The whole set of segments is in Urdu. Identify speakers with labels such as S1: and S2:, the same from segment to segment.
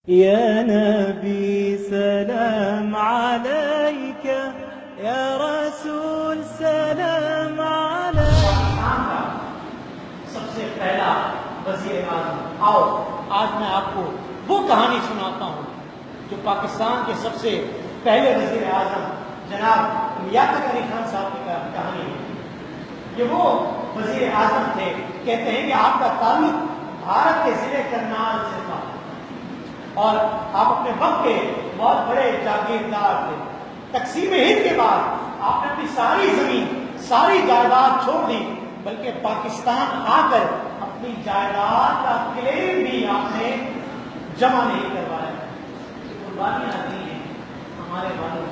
S1: يا نبي سلام عليك يا رسول سلام عليك.
S2: سب سے پہلا وزیر اعظم. آؤ آج میں آپ کو وہ کہانی سناتا ہوں جو پاکستان کے سب سے پہلے وزیر اعظم جناب لیاقت علی خان صاحب کی کہانی ہے. یہ وہ وزیر اعظم تھے، کہتے ہیں کہ آپ کا تعلق بھارت کے ضلع کرنال سے تھا اور آپ اپنے وقت کے بہت بڑے جاگیردار تھے. تقسیم ہند کے بعد آپ نے اپنی ساری زمین، ساری جائیداد چھوڑ دی، بلکہ پاکستان آ کر اپنی جائیداد کا کلیم بھی آپ نے جمع نہیں کروایا. قربانیاں دی ہیں ہمارے والوں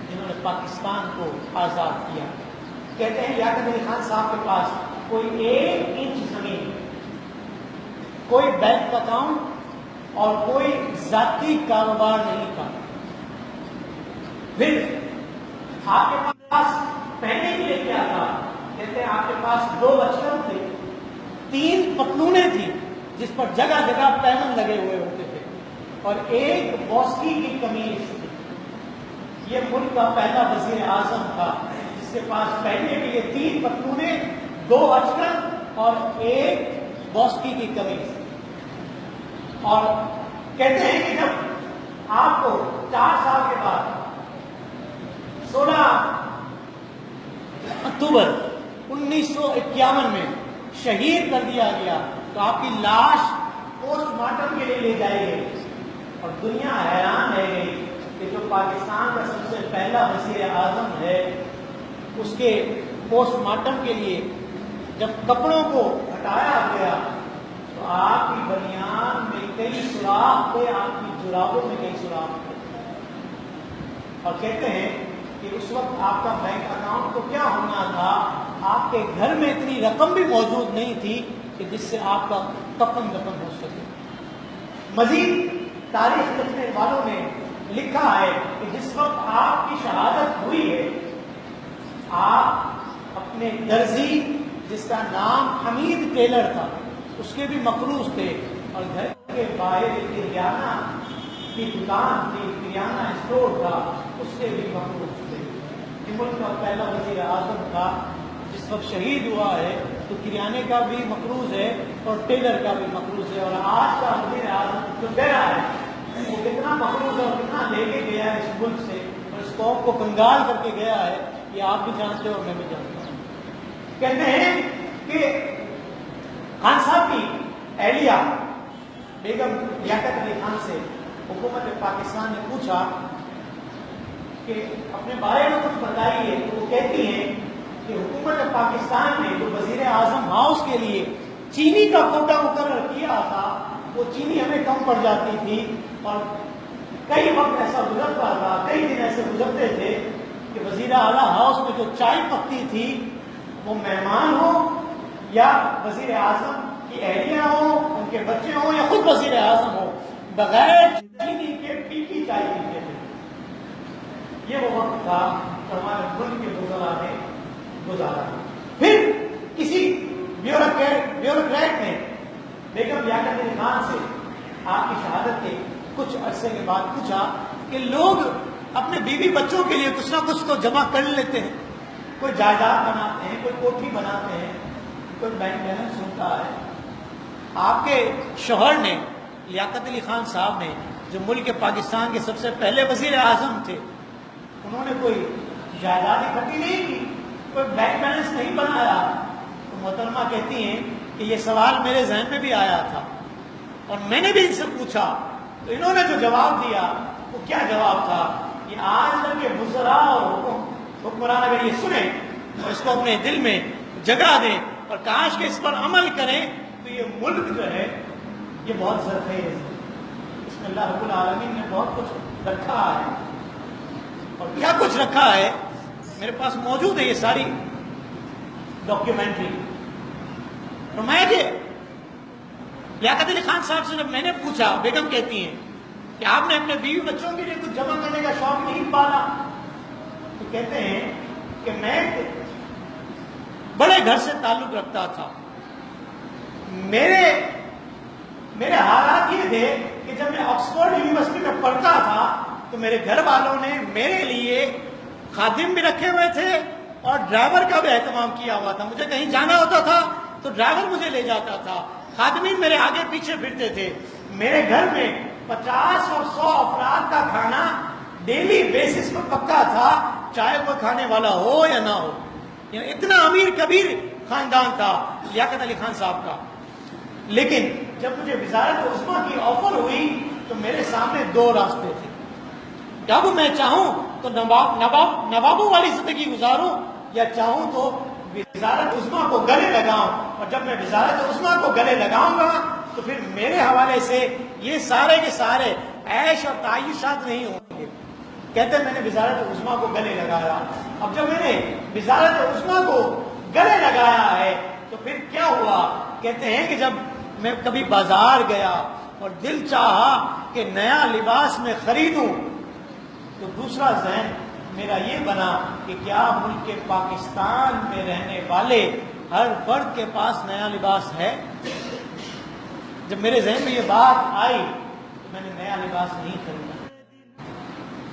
S2: جنہوں نے پاکستان کو آزاد کیا. کہتے ہیں لیاقت علی خان صاحب کے پاس کوئی 1 انچ زمین، کوئی بینک اکاؤنٹ اور کوئی ذاتی کاروبار نہیں تھا. پھر آپ کے پاس پہننے کے لیے کیا تھا؟ کہتے ہیں آپ کے پاس 2 بچپن تھے، 3 پتلونیں تھیں جس پر جگہ جگہ پیمن لگے ہوئے ہوتے تھے، اور 1 بوسکی کی قمیض تھی. یہ ملک کا پہلا وزیر اعظم تھا جس کے پاس پہننے کے لیے 3 پتلونیں، 2 بچپن اور 1 بوسکی کی قمیض. اور کہتے ہیں کہ جب آپ کو 4 سال کے بعد 16 اکتوبر 1951 میں شہید کر دیا گیا تو آپ کی لاش پوسٹ مارٹم کے لیے لے جائی گئی، اور دنیا حیران رہ گئی کہ جو پاکستان کا سب سے پہلا وزیر اعظم ہے اس کے پوسٹ مارٹم کے لیے جب کپڑوں کو ہٹایا گیا تو آپ کی بنیان میں کئی سوراخ تھے، آپ کی جرابوں میں کئی سوراخ تھے. اور کہتے ہیں کہ اس وقت آپ کا بینک اکاؤنٹ تو کیا ہونا تھا، آپ کے گھر میں اتنی رقم بھی موجود نہیں تھی کہ جس سے آپ کا کفن دفن ہو سکے. مزید تاریخ لکھنے والوں نے لکھا ہے کہ جس وقت آپ کی شہادت ہوئی ہے آپ اپنے درزی جس کا نام حمید ٹیلر تھا اس کے بھی مقروض تھے، اور گھر کے باہر کریانہ کی دکان تھی، کریانہ اسٹور تھا، اس سے بھی مقروض تھے. یہ ملک کا پہلا وزیر اعظم تھا. جس وقت شہید ہوا ہے تو کریانے کا بھی مقروض ہے اور ٹیلر کا بھی مقروض ہے. اور آج کا وزیر اعظم جو گیا ہے وہ کتنا مقروض اور کتنا لے کے گیا ہے اس ملک سے اور اس قوم کو کنگال کر کے گیا ہے، یہ آپ بھی جانتے ہو اور میں بھی جانتا ہوں. کہتے ہیں کہ خان صاحب کی اہلیہ بیگم لیاقت علی خان سے حکومت پاکستان نے پوچھا کہ اپنے بارے میں کچھ بتائیے، تو وہ کہتی ہیں کہ حکومت پاکستان نے جو وزیر اعظم ہاؤس کے لیے چینی کا کوٹا مقرر کیا تھا وہ چینی ہمیں کم پڑ جاتی تھی، اور کئی وقت ایسا گزرتا تھا، کئی دن ایسے گزرتے تھے کہ وزیر اعلیٰ ہاؤس میں جو چائے پکتی تھی وہ مہمان ہو یا وزیر اعظم کی اہلیہ ہوں، ان کے بچے ہوں یا خود وزیر اعظم ہو، بغیر چینی کے پھیکی چائے پیتے تھے. یہ وہ وقت تھا جو ہمارے ملک کے وزراء نے گزارا. پھر کسی بیوروکریٹ نے بیگم لیاقت علی خان سے آپ کی شہادت کے کچھ عرصے کے بعد پوچھا کہ لوگ اپنے بیوی بچوں کے لیے کچھ نہ کچھ تو جمع کر لیتے ہیں، کوئی جائیداد بناتے ہیں، کوئی کوٹھی بناتے ہیں، کوئی بینک بیلنس ہوتا ہے. آپ کے شوہر نے لیاقت علی خان صاحب نے جو ملک پاکستان کے سب سے پہلے وزیر اعظم تھے انہوں نے کوئی جائیداد اکٹھی نہیں کی، کوئی بینک بیلنس نہیں بنایا. تو محترمہ کہتی ہیں کہ یہ سوال میرے ذہن میں بھی آیا تھا اور میں نے بھی ان سے پوچھا تو انہوں نے جو جواب دیا وہ کیا جواب تھا کہ آج کل کے وزراء اور حکمران اگر یہ سنیں اور اس کو اپنے دل میں جگہ دیں اور کاش کہ اس پر عمل کریں تو یہ ملک جو ہے یہ بہت زرخیز ہے. اس میں اللہ رب العالمین نے بہت کچھ رکھا ہے، اور کیا کچھ رکھا ہے میرے پاس موجود ہے یہ ساری ڈاکیومنٹری. فرمایا کہ لیاقت علی خان صاحب سے جب میں نے پوچھا، بیگم کہتی ہیں کہ آپ نے اپنے بیوی بچوں کے لیے کچھ جمع کرنے کا شوق نہیں پالا، تو کہتے ہیں کہ میں بڑے گھر سے تعلق رکھتا تھا، میرے حالات یہ تھے کہ جب میں آکسفورڈ یونیورسٹی میں پڑھتا تھا تو میرے گھر والوں نے میرے لیے خادم بھی رکھے ہوئے تھے اور ڈرائیور کا بھی اہتمام کیا ہوا تھا. مجھے کہیں جانا ہوتا تھا تو ڈرائیور مجھے لے جاتا تھا, خادمین میرے آگے پیچھے پھرتے تھے. میرے گھر میں 50 اور 100 افراد کا کھانا ڈیلی بیسس پر پکا تھا, چاہے کوئی کھانے والا ہو یا نہ ہو. یعنی اتنا امیر کبیر خاندان تھا لیاقت علی خان صاحب کا. لیکن جب مجھے وزارت عظمیٰ کی آفر ہوئی تو میرے سامنے دو راستے تھے. جب میں چاہوں تو نوابوں والی زندگی گزاروں یا چاہوں تو وزارت عظمیٰ کو گلے لگاؤں. اور جب میں وزارت عظمیٰ کو گلے لگاؤں گا تو پھر میرے حوالے سے یہ سارے کے سارے عیش اور تعیشات نہیں ہوں گے. کہتے ہیں میں نے وزارت عظمیٰ کو گلے لگایا. اب جب میں نے وزارت عظمیٰ کو گلے لگایا ہے تو پھر کیا ہوا؟ کہتے ہیں کہ جب میں کبھی بازار گیا اور دل چاہا کہ نیا لباس میں خریدوں تو دوسرا ذہن میرا یہ بنا کہ کیا ملک پاکستان میں رہنے والے ہر فرد کے پاس نیا لباس ہے؟ جب میرے ذہن میں یہ بات آئی تو میں نے نیا لباس نہیں خریدا.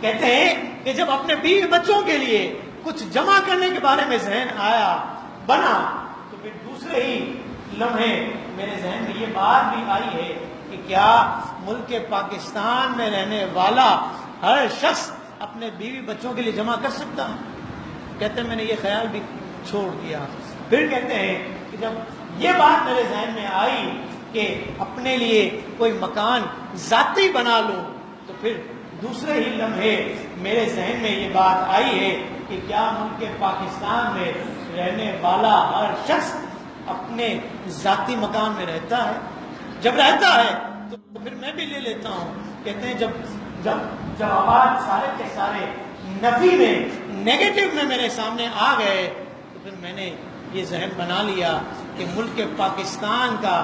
S2: کہتے ہیں کہ جب اپنے بیوی بچوں کے لیے کچھ جمع کرنے کے بارے میں ذہن آیا بنا تو پھر دوسرے ہی لمحے میرے ذہن میں یہ بات بھی آئی ہے کہ کیا ملک پاکستان میں رہنے والا ہر شخص اپنے بیوی بچوں کے لیے جمع کر سکتا ہے؟ کہتے ہیں میں نے یہ خیال بھی چھوڑ دیا. پھر کہتے ہیں کہ جب یہ بات میرے ذہن میں آئی کہ اپنے لیے کوئی مکان ذاتی بنا لو تو پھر دوسرے ہی لمحے میرے ذہن میں یہ بات آئی ہے کہ کیا ملک پاکستان میں رہنے والا ہر شخص اپنے ذاتی مکان میں رہتا ہے؟ جب رہتا ہے تو پھر میں بھی لے لیتا ہوں. کہتے ہیں جب جوابات سارے کے سارے نفی میں نیگیٹو میں میرے سامنے آ گئے تو پھر میں نے یہ ذہن بنا لیا کہ ملک پاکستان کا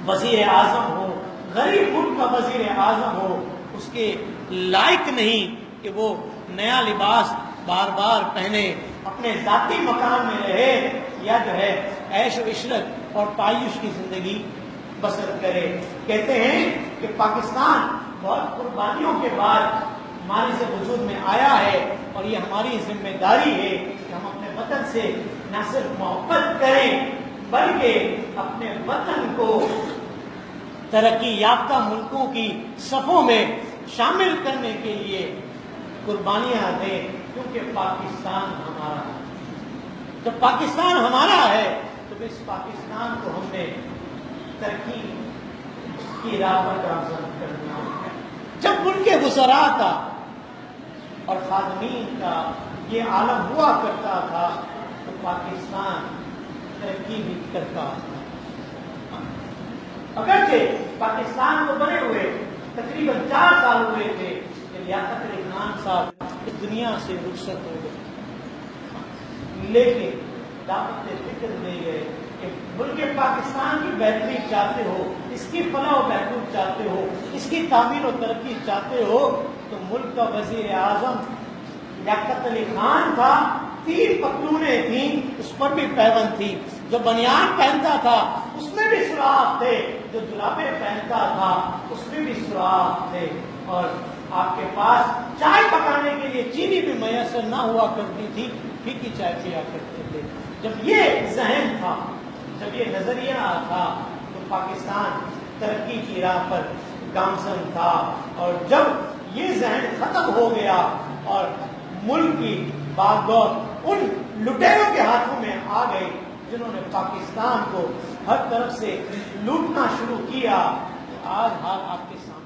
S2: وزیر اعظم ہو, غریب ملک کا وزیر اعظم ہو, اس کے لائق نہیں کہ وہ نیا لباس بار بار پہنے, اپنے ذاتی مکان میں رہے یا جو ہے عیش و عشرت اور تعیش کی زندگی بسر کرے. کہتے ہیں کہ پاکستان بہت قربانیوں کے بعد ہماری سے وجود میں آیا ہے اور یہ ہماری ذمہ داری ہے کہ ہم اپنے وطن سے نہ صرف محبت کریں بلکہ اپنے وطن کو ترقی یافتہ ملکوں کی صفوں میں شامل کرنے کے لیے قربانیاں دیں, کیونکہ پاکستان ہمارا ہے. جب پاکستان ہمارا ہے تو اس پاکستان کو ہم نے ترقی کی راہ پر گامزن کرنا ہے. جب ملک وزراء کا اور خادمین کا یہ عالم ہوا کرتا تھا تو پاکستان ترقی بھی کرتا تھا. اگرچہ پاکستان کو بنے ہوئے تقریباً 4 سال ہوئے تھے کہ لیاقت علی خان صاحب اس دنیا سے رخصت ہو گئے, لیکن دعوت فکر لے گئے کہ ملک پاکستان کی بہتری چاہتے ہو, اس کی فلاح و بہبود چاہتے ہو, اس کی تعمیر و ترقی چاہتے ہو تو ملک کا وزیر اعظم لیاقت علی خان تھا. 3 پتلونیں تھیں, اس پر بھی پیوند تھی. جو بنیان پہنتا تھا اس میں بھی سوراخ تھے, جو جرابیں پہنتا تھا اس میں بھی سوراخ تھے. اور آپ کے پاس چائے پکانے کے لیے چینی بھی میسر نہ ہوا کرتی تھی, پھیکی چائے پیا کرتے تھے. جب یہ ذہن تھا, جب یہ نظریہ تھا تو پاکستان ترقی کی راہ پر گامزن تھا. اور جب یہ ذہن ختم ہو گیا اور ملک کی باغ دور ان لٹیروں کے ہاتھوں میں آ گئی جنہوں نے پاکستان کو ہر طرف سے لوٹنا شروع کیا, تو آج حال آپ کے سامنے